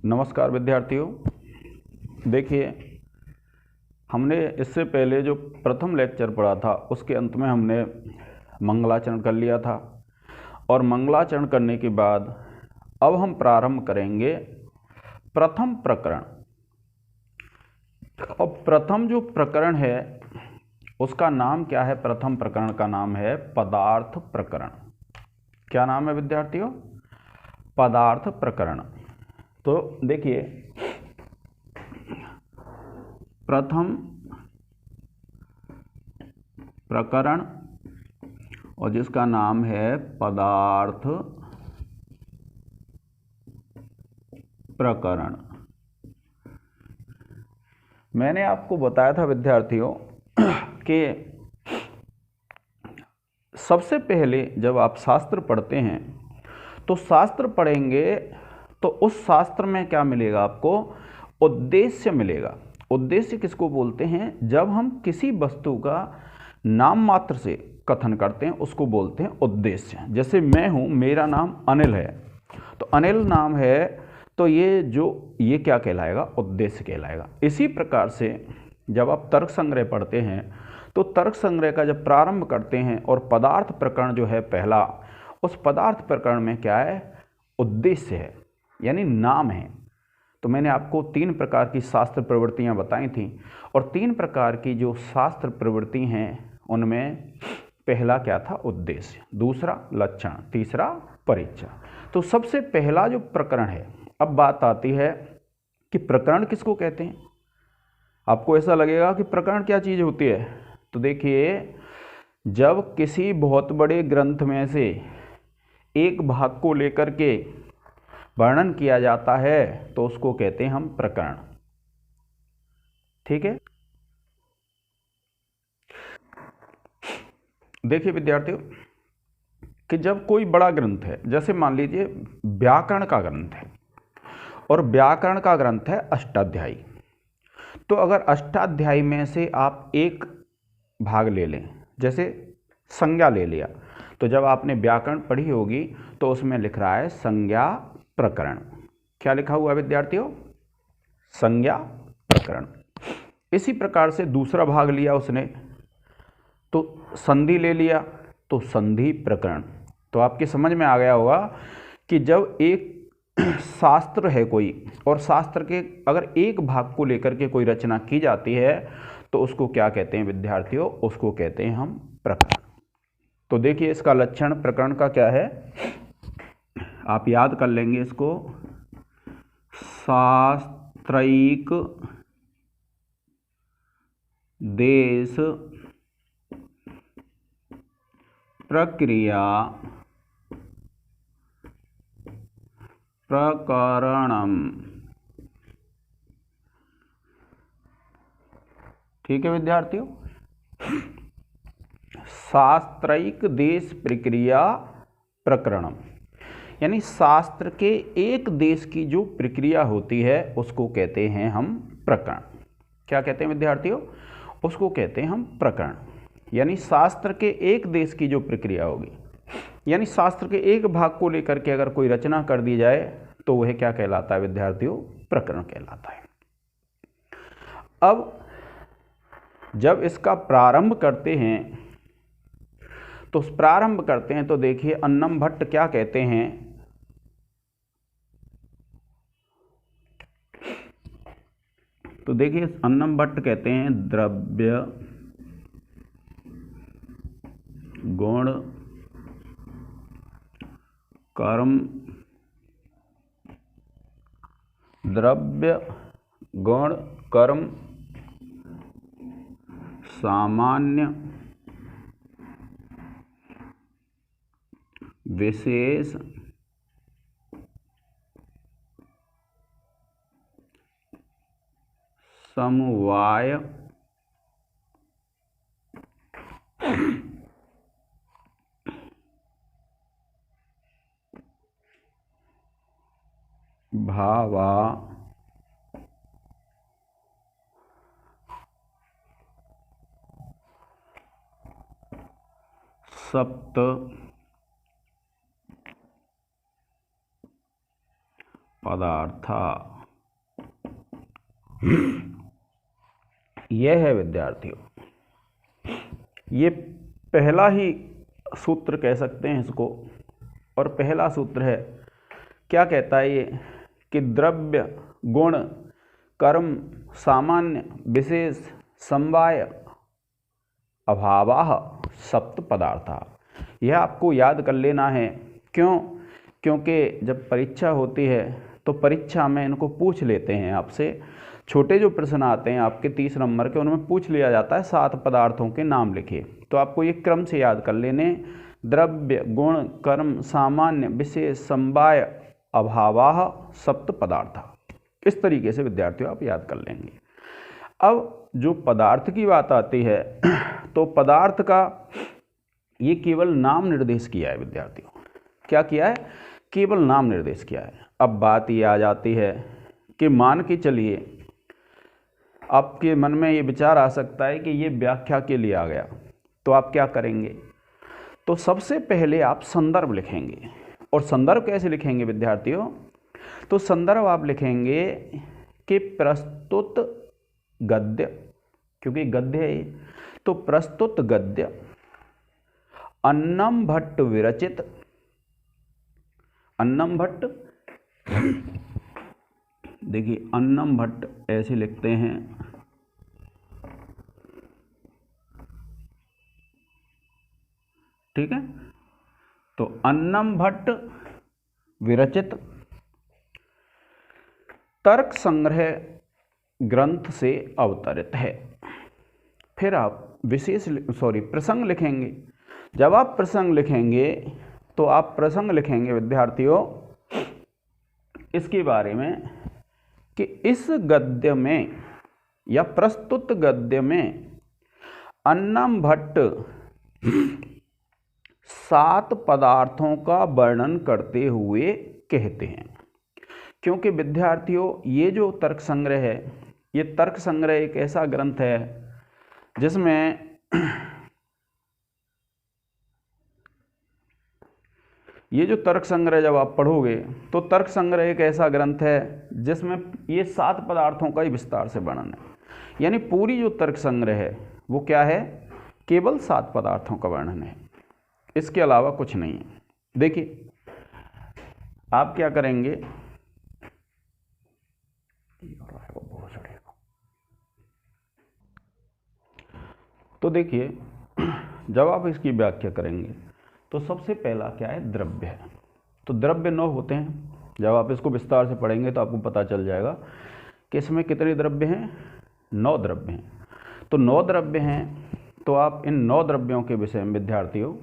नमस्कार विद्यार्थियों। देखिए, हमने इससे पहले जो प्रथम लेक्चर पढ़ा था उसके अंत में हमने मंगलाचरण कर लिया था और मंगलाचरण करने के बाद अब हम प्रारंभ करेंगे प्रथम प्रकरण। अब प्रथम जो प्रकरण है उसका नाम क्या है? प्रथम प्रकरण का नाम है पदार्थ प्रकरण। क्या नाम है विद्यार्थियों? पदार्थ प्रकरण। तो देखिए, प्रथम प्रकरण और जिसका नाम है पदार्थ प्रकरण। मैंने आपको बताया था विद्यार्थियों कि सबसे पहले जब आप शास्त्र पढ़ते हैं तो शास्त्र पढ़ेंगे तो उस शास्त्र में क्या मिलेगा आपको? उद्देश्य मिलेगा। उद्देश्य किसको बोलते हैं? जब हम किसी वस्तु का नाम मात्र से कथन करते हैं उसको बोलते हैं उद्देश्य। जैसे मैं हूं, मेरा नाम अनिल है, तो अनिल नाम है, तो ये क्या कहलाएगा? उद्देश्य कहलाएगा। इसी प्रकार से जब आप तर्क संग्रह पढ़ते हैं तो तर्क संग्रह का जब प्रारंभ करते हैं और पदार्थ प्रकरण जो है पहला, उस पदार्थ प्रकरण में क्या है? उद्देश्य है, यानी नाम है। तो मैंने आपको 3 प्रकार की शास्त्र प्रवृत्तियां बताई थी और 3 प्रकार की जो शास्त्र प्रवृत्ति हैं उनमें पहला क्या था? उद्देश्य, दूसरा लक्षण, तीसरा परीक्षा। तो सबसे पहला जो प्रकरण है, अब बात आती है कि प्रकरण किसको कहते हैं। आपको ऐसा लगेगा कि प्रकरण क्या चीज़ होती है, तो देखिए, जब किसी बहुत बड़े ग्रंथ में से एक भाग को लेकर के वर्णन किया जाता है तो उसको कहते हैं हम प्रकरण। ठीक है। देखिए विद्यार्थियों कि जब कोई बड़ा ग्रंथ है, जैसे मान लीजिए व्याकरण का ग्रंथ है और व्याकरण का ग्रंथ है अष्टाध्यायी, तो अगर अष्टाध्यायी में से आप एक भाग ले लें, जैसे संज्ञा ले लिया, तो जब आपने व्याकरण पढ़ी होगी तो उसमें लिख रहा है संज्ञा प्रकरण। क्या लिखा हुआ है विद्यार्थियों? संज्ञा प्रकरण। इसी प्रकार से दूसरा भाग लिया उसने तो संधि ले लिया तो संधि प्रकरण। तो आपकी समझ में आ गया होगा कि जब एक शास्त्र है कोई और शास्त्र के अगर एक भाग को लेकर के कोई रचना की जाती है तो उसको क्या कहते हैं विद्यार्थियों? उसको कहते हैं हम प्रकरण। तो देखिए, इसका लक्षण प्रकरण का क्या है, आप याद कर लेंगे इसको। शास्त्रयिक देश प्रक्रिया प्रकरणम। ठीक है विद्यार्थियों, शास्त्रयिक देश प्रक्रिया प्रकरणम, यानी शास्त्र के एक देश की जो प्रक्रिया होती है उसको कहते हैं हम प्रकरण। क्या कहते हैं विद्यार्थियों? उसको कहते हैं हम प्रकरण, यानी शास्त्र के एक देश की जो प्रक्रिया होगी, यानी शास्त्र के एक भाग को लेकर के अगर कोई रचना कर दी जाए तो वह क्या कहलाता है विद्यार्थियों? प्रकरण कहलाता है। अब जब इसका प्रारंभ करते हैं तो देखिए, अन्नम भट्ट क्या कहते हैं? तो देखिए, अन्नम भट्ट कहते हैं द्रव्य गुण कर्म, द्रव्य गुण कर्म सामान्य विशेष समवाय भावा सप्त पदार्था। यह है विद्यार्थियों, ये पहला ही सूत्र कह सकते हैं इसको। और पहला सूत्र है, क्या कहता है ये, कि द्रव्य गुण कर्म सामान्य विशेष समवाय अभावाः सप्त पदार्था। यह आपको याद कर लेना है। क्यों? क्योंकि जब परीक्षा होती है तो परीक्षा में इनको पूछ लेते हैं आपसे। छोटे जो प्रश्न आते हैं आपके 30 नंबर के, उनमें पूछ लिया जाता है 7 पदार्थों के नाम लिखिए। तो आपको ये क्रम से याद कर लेने, द्रव्य गुण कर्म सामान्य विशेष समवाय अभावाः सप्त पदार्था। इस तरीके से विद्यार्थियों आप याद कर लेंगे। अब जो पदार्थ की बात आती है तो पदार्थ का ये केवल नाम निर्देश किया है विद्यार्थियों। क्या किया है? केवल नाम निर्देश किया है। अब बात ये आ जाती है कि मान के चलिए आपके मन में ये विचार आ सकता है कि ये व्याख्या के लिए आ गया, तो आप क्या करेंगे? तो सबसे पहले आप संदर्भ लिखेंगे। और संदर्भ कैसे लिखेंगे विद्यार्थियों? तो संदर्भ आप लिखेंगे कि प्रस्तुत गद्य, क्योंकि गद्य है ये, तो प्रस्तुत गद्य अन्नम भट्ट विरचित, अन्नम भट्ट, देखिए अन्नम भट्ट ऐसे लिखते हैं, ठीक है। तो अन्नम भट्ट विरचित तर्क संग्रह ग्रंथ से अवतरित है। फिर आप प्रसंग लिखेंगे। जब आप प्रसंग लिखेंगे तो आप प्रसंग लिखेंगे विद्यार्थियों इसके बारे में कि इस गद्य में या प्रस्तुत गद्य में अन्नम भट्ट 7 पदार्थों का वर्णन करते हुए कहते हैं। क्योंकि विद्यार्थियों ये जो तर्क संग्रह है, ये तर्क संग्रह एक ऐसा ग्रंथ है जिसमें ये जो तर्क संग्रह जब आप पढ़ोगे तो तर्क संग्रह एक ऐसा ग्रंथ है जिसमें ये 7 पदार्थों का ही विस्तार से वर्णन है। यानी पूरी जो तर्क संग्रह है वो क्या है? केवल 7 पदार्थों का वर्णन है, इसके अलावा कुछ नहीं है। देखिए आप क्या करेंगे, तो देखिए जब आप इसकी व्याख्या करेंगे तो सबसे पहला क्या है? द्रव्य है। तो द्रव्य 9 होते हैं। जब आप इसको विस्तार से पढ़ेंगे तो आपको पता चल जाएगा कि इसमें कितने द्रव्य हैं? 9 द्रव्य हैं। तो 9 द्रव्य हैं, तो आप इन 9 द्रव्यों के विषय में विद्यार्थियों,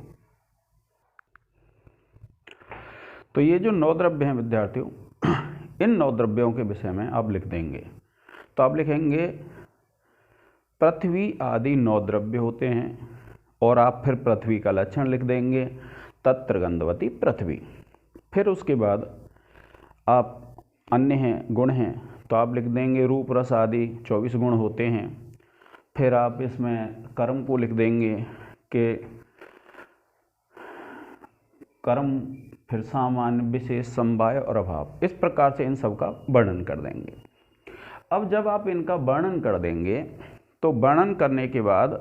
तो ये जो 9 द्रव्य हैं विद्यार्थियों, इन 9 द्रव्यों के विषय में आप लिख देंगे। तो आप लिखेंगे पृथ्वी आदि 9 द्रव्य होते हैं, और आप फिर पृथ्वी का लक्षण लिख देंगे, तत्र गंधवती पृथ्वी। फिर उसके बाद आप अन्य हैं, गुण हैं, तो आप लिख देंगे रूप रस आदि 24 गुण होते हैं। फिर आप इसमें कर्म को लिख देंगे कि कर्म, फिर सामान्य विशेष समवाय और अभाव। इस प्रकार से इन सब का वर्णन कर देंगे। अब जब आप इनका वर्णन कर देंगे तो वर्णन करने के बाद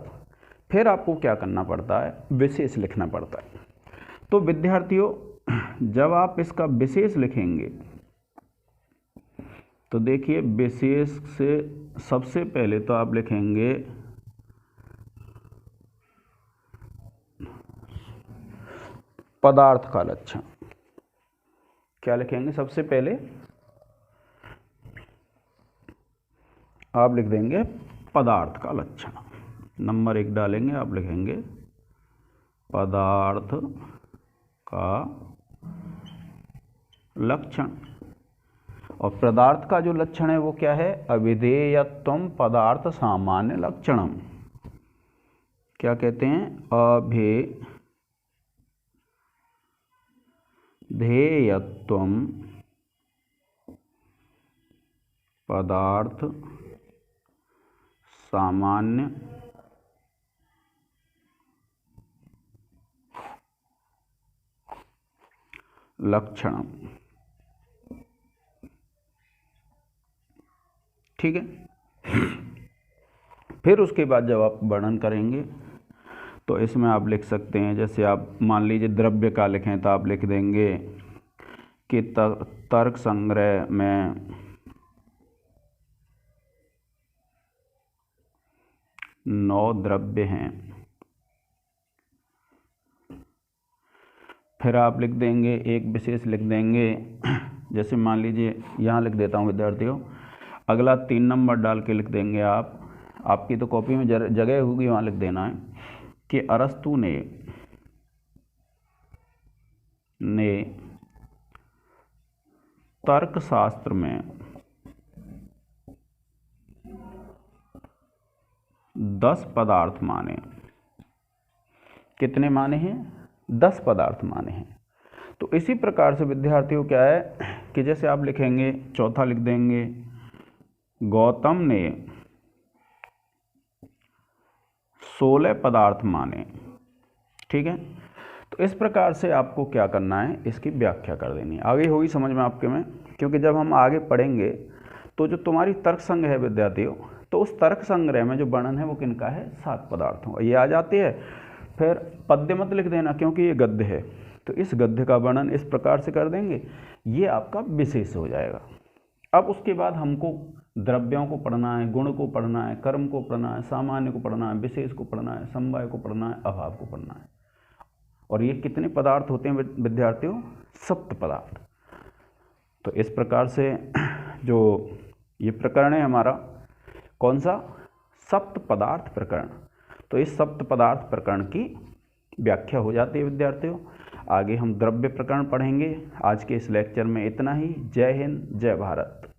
फिर आपको क्या करना पड़ता है? विशेष लिखना पड़ता है। तो विद्यार्थियों जब आप इसका विशेष लिखेंगे तो देखिए विशेष से सबसे पहले तो आप लिखेंगे पदार्थ का लक्षण। क्या लिखेंगे? सबसे पहले आप लिख देंगे पदार्थ का लक्षण। नंबर 1 डालेंगे, आप लिखेंगे पदार्थ का लक्षण। और पदार्थ का जो लक्षण है वो क्या है? अविधेयत्वम पदार्थ सामान्य लक्षणम। क्या कहते हैं? अविधेयत्वम पदार्थ सामान्य लक्षणम। ठीक है। फिर उसके बाद जब आप वर्णन करेंगे तो इसमें आप लिख सकते हैं, जैसे आप मान लीजिए द्रव्य का लिखें तो आप लिख देंगे कि तर्क संग्रह में 9 द्रव्य हैं। फिर आप लिख देंगे एक विशेष लिख देंगे, जैसे मान लीजिए यहाँ लिख देता हूँ विद्यार्थियों, अगला 3 नंबर डाल के लिख देंगे आप, आपकी तो कॉपी में जगह होगी वहाँ लिख देना है कि अरस्तु ने तर्कशास्त्र में 10 पदार्थ माने। कितने माने हैं? 10 पदार्थ माने हैं। तो इसी प्रकार से विद्यार्थियों क्या है कि जैसे आप लिखेंगे, चौथा लिख देंगे गौतम ने 16 पदार्थ माने। ठीक है, तो इस प्रकार से आपको क्या करना है, इसकी व्याख्या कर देनी है। आगे होगी समझ में आपके में, क्योंकि जब हम आगे पढ़ेंगे तो जो तुम्हारी तर्क संग्रह है विद्यार्थियों, तो उस तर्क संग्रह में जो वर्णन है वो किनका है? 7 पदार्थों का। ये आ जाती है। फिर पद्य मत लिख देना क्योंकि ये गद्य है, तो इस गद्य का वर्णन इस प्रकार से कर देंगे, ये आपका विशेष हो जाएगा। अब उसके बाद हमको द्रव्यों को पढ़ना है, गुण को पढ़ना है, कर्म को पढ़ना है, सामान्य को पढ़ना है, विशेष को पढ़ना है, समवाय को पढ़ना है, अभाव को पढ़ना है। और ये कितने पदार्थ होते हैं विद्यार्थियों? 7 पदार्थ। तो इस प्रकार से जो ये प्रकरण है हमारा, कौन सा? 7 पदार्थ प्रकरण। तो इस 7 पदार्थ प्रकरण की व्याख्या हो जाती है विद्यार्थियों। आगे हम द्रव्य प्रकरण पढ़ेंगे। आज के इस लेक्चर में इतना ही। जय हिंद, जय भारत।